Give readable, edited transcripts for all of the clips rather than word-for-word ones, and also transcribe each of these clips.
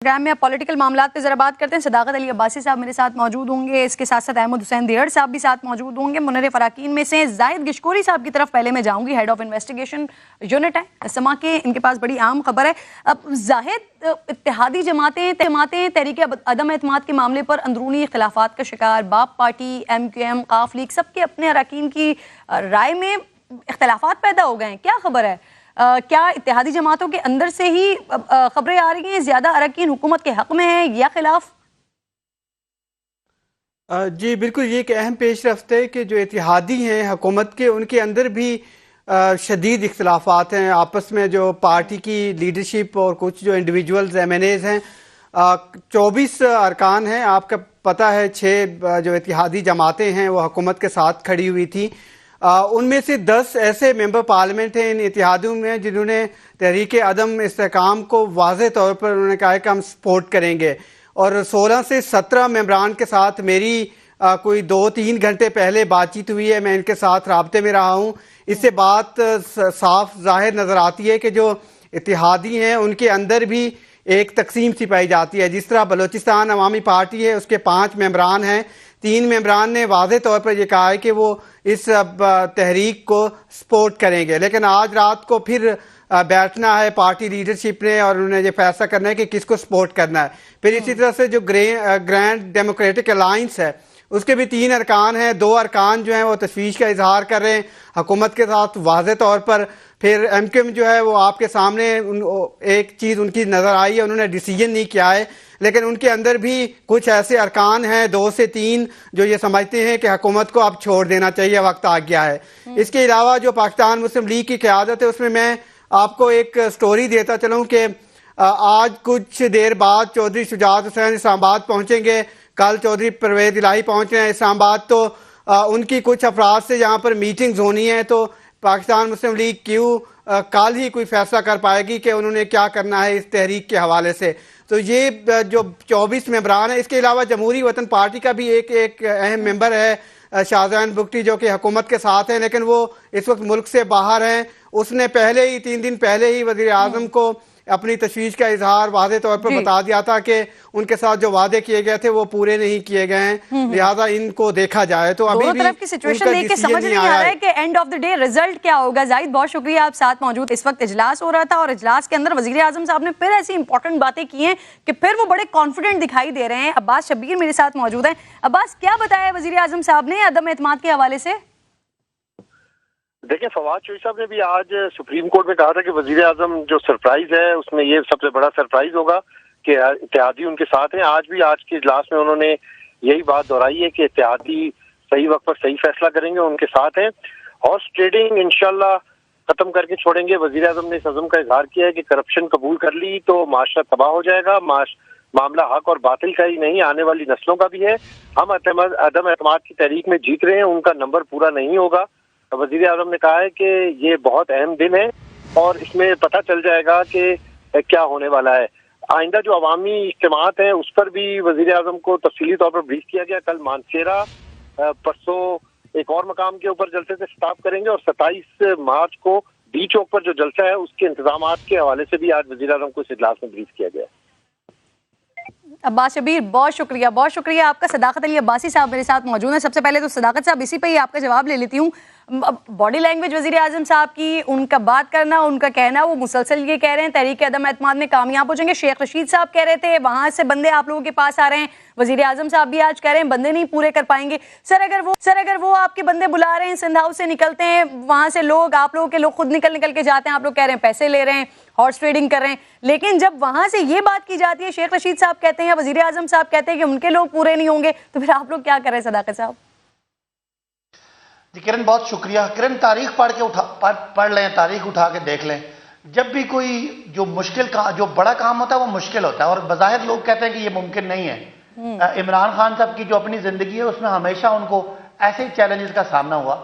Programme میں political معاملات پہ ذرا بات کرتے ہیں. صداقت علی عباسی صاحب میرے ساتھ موجود ہوں گے, اس کے ساتھ ساتھ احمد حسین دیہڑ صاحب بھی ساتھ موجود ہوں گے. منرف اراکین میں سے زاہد گشکوری صاحب کی طرف پہلے میں جاؤں گی, ہیڈ آف انویسٹیگیشن یونٹ ہے سما کے, ان کے پاس بڑی عام خبر ہے. اب زاہد, اتحادی جماعتیں تحریک عدم اعتماد کے معاملے پر اندرونی اختلافات کا شکار, باپ پارٹی, ایم کیو ایم, قاف لیگ, سب کے اپنے اراکین کی رائے میں اختلافات پیدا ہو گئے ہیں. کیا خبر ہے, کیا اتحادی جماعتوں کے اندر سے ہی خبریں آ رہی ہیں زیادہ اراکین حکومت کے حق میں ہیں یا خلاف؟ جی بالکل, یہ ایک اہم پیش رفت ہے کہ جو اتحادی ہیں حکومت کے, ان کے اندر بھی شدید اختلافات ہیں آپس میں. جو پارٹی کی لیڈرشپ اور کچھ جو انڈیویجولز ایم این ایز ہیں, 24 ارکان ہیں. آپ کا پتہ ہے 6 جو اتحادی جماعتیں ہیں وہ حکومت کے ساتھ کھڑی ہوئی تھی. ان میں سے 10 ایسے ممبر پارلیمنٹ ہیں ان اتحادیوں میں جنہوں نے تحریک عدم استحکام کو واضح طور پر انہوں نے کہا کہ ہم سپورٹ کریں گے. اور 16 سے 17 ممبران کے ساتھ میری کوئی 2-3 گھنٹے پہلے بات چیت ہوئی ہے, میں ان کے ساتھ رابطے میں رہا ہوں. اس سے بات صاف ظاہر نظر آتی ہے کہ جو اتحادی ہیں ان کے اندر بھی ایک تقسیم سی پائی جاتی ہے. جس طرح بلوچستان عوامی پارٹی ہے, اس کے 5 ممبران ہیں, 3 ممبران نے واضح طور پر یہ کہا ہے کہ وہ اس تحریک کو سپورٹ کریں گے. لیکن آج رات کو پھر بیٹھنا ہے پارٹی لیڈرشپ نے اور انہوں نے یہ فیصلہ کرنا ہے کہ کس کو سپورٹ کرنا ہے. پھر اسی طرح سے جو گرینڈ ڈیموکریٹک الائنس ہے اس کے بھی 3 ارکان ہیں. 2 ارکان جو ہیں وہ تشویش کا اظہار کر رہے ہیں حکومت کے ساتھ واضح طور پر. پھر ایم کیو ایم جو ہے وہ آپ کے سامنے ایک چیز ان کی نظر آئی ہے, انہوں نے ڈیسیجن نہیں کیا ہے, لیکن ان کے اندر بھی کچھ ایسے ارکان ہیں 2 سے 3 جو یہ سمجھتے ہیں کہ حکومت کو اب چھوڑ دینا چاہیے, وقت آ گیا ہے. اس کے علاوہ جو پاکستان مسلم لیگ کی قیادت ہے اس میں آپ کو ایک سٹوری دیتا چلوں کہ آج کچھ دیر بعد چودھری شجاعت حسین اسلام آباد پہنچیں گے, کل چودھری پرویز الہی پہنچ رہے ہیں اسلام آباد. تو ان کی کچھ افراد سے یہاں پر میٹنگز ہونی ہیں, تو پاکستان مسلم لیگ کیوں کل ہی کوئی فیصلہ کر پائے گی کہ انہوں نے کیا کرنا ہے اس تحریک کے حوالے سے. تو یہ جو 24 ممبران ہیں, اس کے علاوہ جمہوری وطن پارٹی کا بھی ایک اہم ممبر ہے شاہزین بگٹی جو کہ حکومت کے ساتھ ہیں لیکن وہ اس وقت ملک سے باہر ہیں. اس نے پہلے ہی 3 دن پہلے ہی وزیر اعظم کو اپنی تشویش کا اظہار واضح طور پر بتا دیا تھا کہ ان کے ساتھ جو وعدے کیے گئے تھے وہ پورے نہیں کیے گئے ہیں, لہٰذا ان کو دیکھا جائے. تو ابھی بھی طرف کی سچویشن دیکھ کے سمجھ نہیں آ رہا ہے کہ and of the day result کیا ہوگا. زاہد بہت شکریہ, آپ ساتھ موجود. اس وقت اجلاس ہو رہا تھا اور اجلاس کے اندر وزیر اعظم صاحب نے پھر ایسی امپورٹنٹ باتیں کی ہیں کہ پھر وہ بڑے کانفیڈنٹ دکھائی دے رہے ہیں. عباس شبیر میرے ساتھ موجود ہیں. عباس, کیا بتایا وزیر اعظم صاحب نے عدم اعتماد کے حوالے سے؟ دیکھیں, فواد چوہی صاحب نے بھی آج سپریم کورٹ میں کہا تھا کہ وزیر اعظم جو سرپرائز ہے اس میں یہ سب سے بڑا سرپرائز ہوگا کہ اتحادی ان کے ساتھ ہیں. آج بھی آج کے اجلاس میں انہوں نے یہی بات دہرائی ہے کہ اتحادی صحیح وقت پر صحیح فیصلہ کریں گے, ان کے ساتھ ہیں. ہارس ٹریڈنگ انشاءاللہ ختم کر کے چھوڑیں گے. وزیر اعظم نے اس عزم کا اظہار کیا ہے کہ کرپشن قبول کر لی تو معاشرہ تباہ ہو جائے گا. معاملہ حق اور باطل کا ہی نہیں, آنے والی نسلوں کا بھی ہے. ہم عدم اعتماد کی تحریک میں جیت رہے ہیں, ان کا نمبر پورا نہیں ہوگا. وزیر اعظم نے کہا ہے کہ یہ بہت اہم دن ہے اور اس میں پتہ چل جائے گا کہ کیا ہونے والا ہے. آئندہ جو عوامی اجتماعات ہیں اس پر بھی وزیر اعظم کو تفصیلی طور پر بریف کیا گیا. کل مانسیرا, پرسوں ایک اور مقام کے اوپر جلسے سے خطاب کریں گے اور 27 مارچ کو ڈی چوک پر جو جلسہ ہے اس کے انتظامات کے حوالے سے بھی آج وزیر اعظم کو اس اجلاس میں بریف کیا گیا. عباس شبیر, بہت شکریہ, بہت شکریہ آپ کا. صداقت علی عباسی صاحب میرے ساتھ موجود ہیں. سب سے پہلے تو صداقت صاحب اسی پہ ہی آپ کا جواب لے لیتی ہوں. باڈی لینگویج وزیر اعظم صاحب کی, ان کا بات کرنا, ان کا کہنا, وہ مسلسل یہ کہہ رہے ہیں تحریک عدم اعتماد میں کامیاب ہو جائیں گے. شیخ رشید صاحب کہہ رہے تھے وہاں سے بندے آپ لوگوں کے پاس آ رہے ہیں, وزیر اعظم صاحب بھی آج کہہ رہے ہیں بندے نہیں پورے کر پائیں گے. سر اگر وہ آپ کے بندے بلا رہے ہیں, سندھ ہاؤس سے نکلتے ہیں, وہاں سے لوگ, آپ لوگوں کے لوگ خود نکل کے جاتے ہیں, آپ لوگ کہہ رہے ہیں پیسے لے رہے ہیں, ہارس ٹریڈنگ کر رہے ہیں, لیکن جب وہاں سے یہ بات کی جاتی ہے, شیخ رشید صاحب کہتے ہیں یا وزیر اعظم صاحب کہتے ہیں کہ ان کے لوگ پورے نہیں ہوں گے, تو پھر آپ لوگ کیا کر رہے ہیں؟ صداقت صاحب. جی کرن, بہت شکریہ. کرن, تاریخ پڑھ لیں, تاریخ اٹھا کے دیکھ لیں. جب بھی کوئی جو جو بڑا کام ہوتا ہے وہ مشکل ہوتا ہے اور بظاہر لوگ کہتے ہیں کہ یہ ممکن نہیں ہے. عمران خان صاحب کی جو اپنی زندگی ہے اس میں ہمیشہ ان کو ایسے ہی چیلنجز کا سامنا ہوا.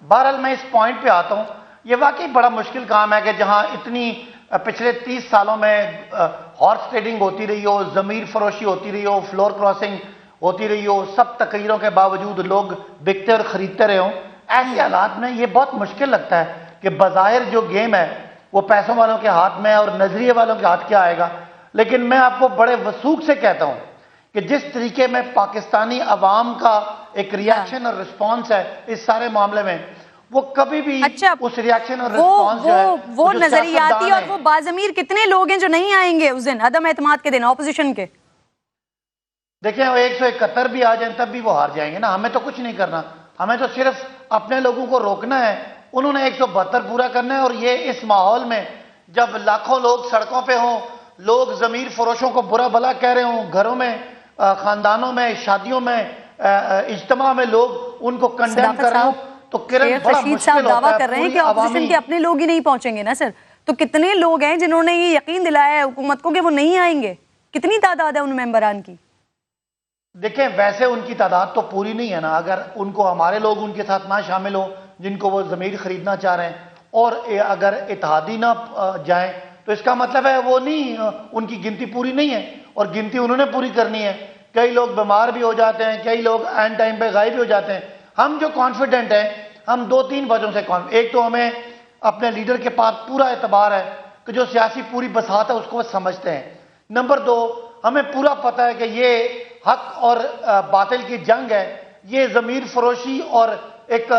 بہرحال میں اس پوائنٹ پہ آتا ہوں, یہ واقعی بڑا مشکل کام ہے کہ جہاں اتنی پچھلے 30 سالوں میں ہارس ٹریڈنگ ہوتی رہی ہو, ضمیر فروشی ہوتی رہی ہو, فلور کراسنگ ہوتی رہی ہو, سب تقریروں کے باوجود لوگ بکتے اور خریدتے رہے ہوں, ایسے حالات میں یہ بہت مشکل لگتا ہے کہ بظاہر جو گیم ہے وہ پیسوں والوں کے ہاتھ میں اور نظریے والوں کے ہاتھ کیا آئے گا. لیکن میں آپ کو بڑے وثوق سے کہتا ہوں کہ جس طریقے میں پاکستانی عوام کا ایک ریاکشن اور رسپانس ہے اس سارے معاملے میں، وہ کبھی بھی اس ریاکشن اور رسپانس جو ہے وہ نظریاتی اور وہ باضمیر کتنے لوگ ہیں جو نہیں آئیں گے اس دن عدم اعتماد کے دن اپوزیشن کے؟ دیکھیں 171 بھی آ جائیں تب بھی وہ ہار جائیں گے نا. ہمیں تو کچھ نہیں کرنا، ہمیں تو صرف اپنے لوگوں کو روکنا ہے. انہوں نے 172 پورا کرنا ہے. اور یہ اس ماحول میں جب لاکھوں لوگ سڑکوں پہ ہوں، لوگ ضمیر فروشوں کو برا بھلا کہہ رہے ہوں، گھروں میں، خاندانوں میں، شادیوں میں، اجتماع میں لوگ ان کو کنڈیم کر رہے ہوں، تو کرن بڑا مشکل ہوتا دعویٰ کر رہے ہیں کہ اپوزیشن کے اپنے لوگ ہی نہیں پہنچیں گے نا سر. تو کتنے لوگ ہیں جنہوں نے یہ یقین دلایا ہے حکومت کو کہ وہ نہیں آئیں گے؟ کتنی تعداد ہے ان ممبران کی؟ دیکھیں ویسے ان کی تعداد تو پوری نہیں ہے نا. اگر ان کو ہمارے لوگ ان کے ساتھ نہ شامل ہوں جن کو وہ ضمیر خریدنا چاہ رہے ہیں، اور اگر اتحادی نہ جائیں تو اس کا مطلب ہے وہ نہیں، ان کی گنتی پوری نہیں ہے. اور گنتی انہوں نے پوری کرنی ہے. کئی لوگ بیمار بھی ہو جاتے ہیں، کئی لوگ اینڈ ٹائم پہ غائب بھی ہو جاتے ہیں. ہم جو کانفیڈنٹ ہیں، ہم 2-3 وجہوں سے ایک تو ہمیں اپنے لیڈر کے پاس پورا اعتبار ہے کہ جو سیاسی پوری بساط ہے اس کو وہ سمجھتے ہیں. نمبر 2، ہمیں پورا پتہ ہے کہ یہ حق اور باطل کی جنگ ہے، یہ ضمیر فروشی اور ایک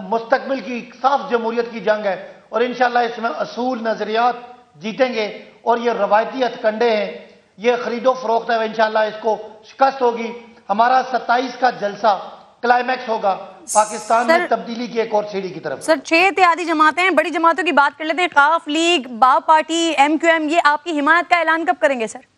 مستقبل کی صاف جمہوریت کی جنگ ہے. اور انشاءاللہ اس میں اصول نظریات جیتیں گے. اور یہ روایتی ہتھ کنڈے ہیں، یہ خرید و فروخت ہے، انشاءاللہ اس کو شکست ہوگی. ہمارا 27 کا جلسہ کلائمیکس ہوگا پاکستان میں تبدیلی کی ایک اور سیڑھی کی طرف. سر 6 اتحادی جماعتیں ہیں، بڑی جماعتوں کی بات کر لیتے ہیں. قاف لیگ، باب پارٹی، MQM، یہ آپ کی حمایت کا اعلان کب کریں گے سر؟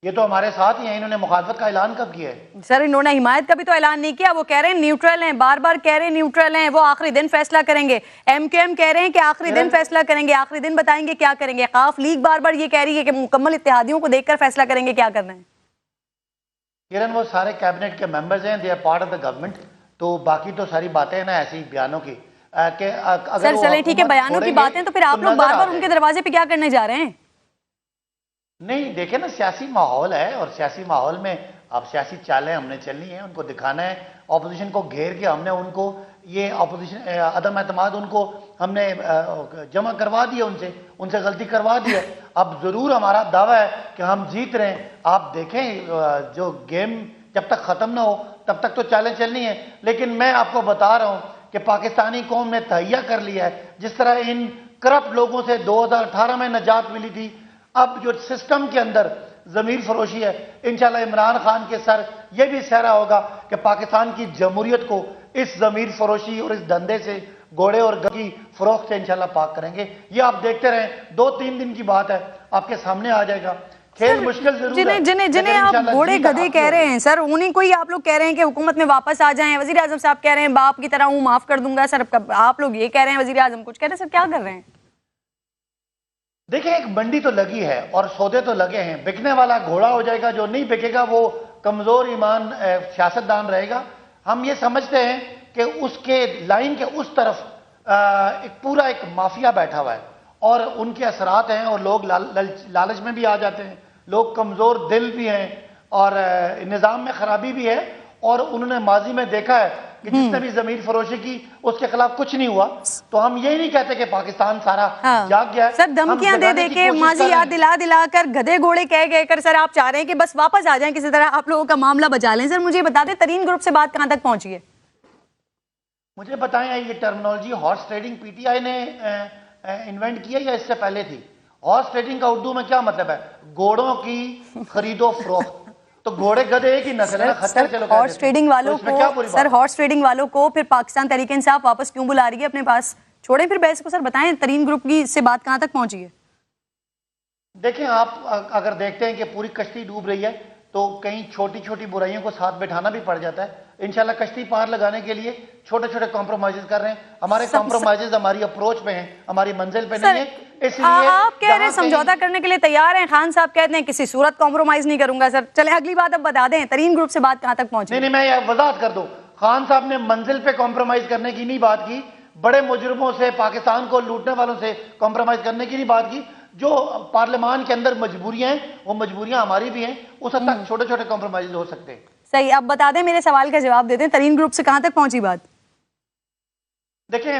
یہ تو ہمارے ساتھ ہی ہیں. انہوں نے مخالفت کا اعلان کب کیا ہے؟ سر انہوں نے حمایت کا بھی تو اعلان نہیں کیا. وہ کہہ رہے ہیں نیوٹرل ہیں، بار بار کہہ رہے ہیں نیوٹرل ہیں، وہ آخری دن فیصلہ کریں گے. MQM کہہ رہے ہیں کہ آخری دن فیصلہ کریں گے، آخری دن بتائیں گے کیا کریں گے. قاف لیگ بار بار یہ کہہ رہی ہے کہ مکمل اتحادیوں کو دیکھ کر فیصلہ کریں گے کیا کرنا ہے. کرن وہ سارے کیبنٹ کے ممبرز ہیں، they are part of the government. تو باقی تو ساری باتیں ہیں نا ایسی بیانوں کی کہ سر چلیں ٹھیک ہے، بیانوں کی باتیں تو پھر آپ لوگ بار بار ان کے دروازے پہ کیا کرنے جا رہے ہیں؟ نہیں دیکھیں نا، سیاسی ماحول ہے اور سیاسی ماحول میں اب سیاسی چالیں ہم نے چلنی ہیں، ان کو دکھانا ہے. اپوزیشن کو گھیر کے ہم نے ان کو یہ اپوزیشن عدم اعتماد ان کو ہم نے جمع کروا دیا، ان سے غلطی کروا دی ہے. اب ضرور ہمارا دعویٰ ہے کہ ہم جیت رہے ہیں. آپ دیکھیں جو گیم جب تک ختم نہ ہو تب تک تو چالیں چلنی ہیں. لیکن میں آپ کو بتا رہا ہوں کہ پاکستانی قوم نے تہیہ کر لیا ہے. جس طرح ان کرپٹ لوگوں سے 2018 میں نجات ملی تھی، اب جو سسٹم کے اندر ضمیر فروشی ہے، انشاءاللہ عمران خان کے سر یہ بھی سہرا ہوگا کہ پاکستان کی جمہوریت کو اس ضمیر فروشی اور اس دھندے سے، گھوڑے اور گدے کی فروخت سے انشاءاللہ پاک کریں گے. یہ آپ دیکھتے رہیں، 2-3 دن کی بات ہے، آپ کے سامنے آ جائے گا. کھیل مشکل ضرور ہے، جنہیں آپ گھوڑے گدے کہہ رہے ہیں سر، انہیں کوئی آپ لوگ کہہ رہے ہیں کہ حکومت میں واپس آ جائیں. وزیر اعظم صاحب کہہ رہے ہیں باپ کی طرح ہوں، معاف کر دوں گا. سر آپ لوگ یہ کہہ رہے ہیں، وزیر اعظم کچھ کہہ رہے ہیں. سر کیا کر رہے ہیں؟ دیکھیں ایک منڈی تو لگی ہے اور سودے تو لگے ہیں. بکنے والا گھوڑا ہو جائے گا، جو نہیں بکے گا وہ کمزور ایمان سیاستدان رہے گا. ہم یہ سمجھتے ہیں کہ اس کے لائن کے اس طرف پورا ایک مافیا بیٹھا ہوا ہے اور ان کے اثرات ہیں، اور لوگ لالچ میں بھی آ جاتے ہیں. لوگ کمزور دل بھی ہیں اور نظام میں خرابی بھی ہے. اور انہوں نے ماضی میں دیکھا ہے کہ جس نے بھی ضمیر فروشی کی اس کے خلاف کچھ نہیں ہوا. تو ہم یہ نہیں کہتے کہ پاکستان سارا جاگ گیا ہے. سر دھمکیاں دے دے کے، ماضی یاد دلا کر، گدھے گھوڑے کہہ کر سر آپ چاہ رہے ہیں کہ بس واپس آ جائیں، کسی طرح آپ لوگوں کا معاملہ بچا لیں. سر مجھے بتا دیں ترین گروپ سے بات کہاں تک پہنچی ہے؟ مجھے بتائیں یہ ٹرمنالوجی ہارس ٹریڈنگ PTI نے انوینٹ کیا یا اس سے پہلے تھی؟ ہارس ٹریڈنگ کا اردو میں کیا مطلب ہے؟ گھوڑوں کی خرید و فروخت. تو گھوڑے گدھے ایک ہی نسل ہے نا. ہارس ٹریڈنگ والوں کو، سر ہارس ٹریڈنگ والوں کو پھر پاکستان تحریک انصاف واپس کیوں بلا رہی ہے اپنے پاس؟ چھوڑیں پھر بحث کو. سر بتائیں ترین گروپ کی سے بات کہاں تک پہنچی ہے؟ دیکھیں آپ اگر دیکھتے ہیں کہ پوری کشتی ڈوب رہی ہے تو کہیں چھوٹی چھوٹی برائیوں کو ساتھ بٹھانا بھی پڑ جاتا ہے. انشاءاللہ کشتی پار لگانے کے لیے چھوٹے چھوٹے کمپرومائزز کر رہے ہیں. ہمارے کمپرومائزز ہماری اپروچ پہ ہیں، ہماری منزل پہ نہیں ہے. اس لیے آپ کہہ رہے ہیں سمجھوتا کرنے کے لیے تیار ہیں، خان صاحب کہتے ہیں کسی صورت کمپرومائز نہیں کروں گا. سر چلے اگلی بات اب بتا دیں، ترین گروپ سے بات کہاں تک پہنچی؟ نہیں میں یہ وضاحت کر دوں. خان صاحب نے منزل پہ کمپرومائز کرنے کی نہیں بات کی، بڑے مجرموں سے، پاکستان کو لوٹنے والوں سے کمپرومائز کرنے کی نہیں بات کی. جو پارلیمان کے اندر مجبوریاں ہیں وہ مجبوریاں ہماری بھی ہیں، اس حد تک چھوٹے چھوٹے کمپرومائز ہو سکتے ہیں. صحیح. اب بتا دیں، میرے سوال کا جواب دے دیں، ترین گروپ سے کہاں تک پہنچی بات؟ دیکھیں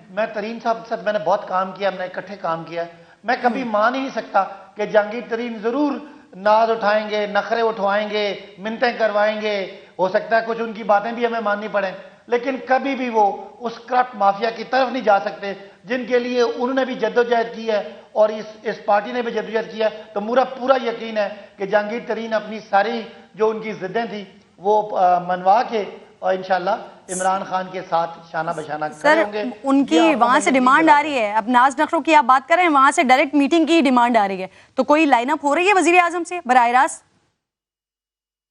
میں ترین صاحب کے ساتھ میں نے بہت کام کیا، ہم نے اکٹھے کام کیا. میں کبھی مان ہی نہیں سکتا کہ جہانگیر ترین ضرور ناز اٹھائیں گے، نخرے اٹھوائیں گے، منتیں کروائیں گے، ہو سکتا ہے کچھ ان کی باتیں بھی ہمیں ماننی پڑیں، لیکن کبھی بھی وہ اس کرپٹ مافیا کی طرف نہیں جا سکتے جن کے لیے انہوں نے بھی جدوجہد کی ہے اور اس پارٹی نے بھی جدوجہد کیا ہے۔ تو پورا یقین ہے کہ جہانگیر ترین اپنی ساری جو ان کی ضدیں تھیں وہ منوا کے اور انشاءاللہ عمران خان کے ساتھ شانہ بشانہ کھڑے ہوں گے۔ ان کی وہاں سے ڈیمانڈ آ رہی ہے، اب ناز نخروں کی آپ بات کر رہے ہیں، وہاں سے ڈائریکٹ میٹنگ کی ڈیمانڈ آ رہی ہے، تو کوئی لائن اپ ہو رہی ہے وزیر اعظم سے براہ راست؟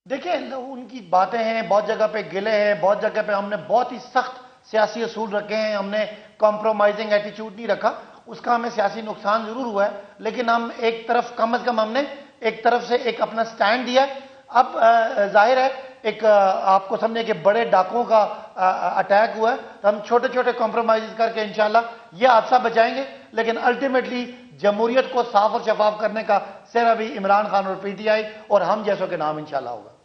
دیکھیں ان کی باتیں ہیں، بہت جگہ پہ گلے ہیں، بہت جگہ پہ ہم نے بہت ہی سخت سیاسی اصول رکھے ہیں، ہم نے کمپرومائزنگ ایٹیچیوڈ نہیں رکھا، اس کا ہمیں سیاسی نقصان ضرور ہوا ہے، لیکن ہم ایک طرف کم از کم ہم نے ایک طرف سے ایک اپنا سٹینڈ دیا ہے۔ اب ظاہر ہے ایک آپ کو سمجھے کہ بڑے ڈاکوں کا اٹیک ہوا ہے، تو ہم چھوٹے چھوٹے کمپرومائز کر کے انشاءاللہ یہ حادثہ بچائیں گے، لیکن الٹیمیٹلی جمہوریت کو صاف اور شفاف کرنے کا صرف ابھی عمران خان اور پی ٹی آئی اور ہم جیسوں کے نام انشاءاللہ ہوگا۔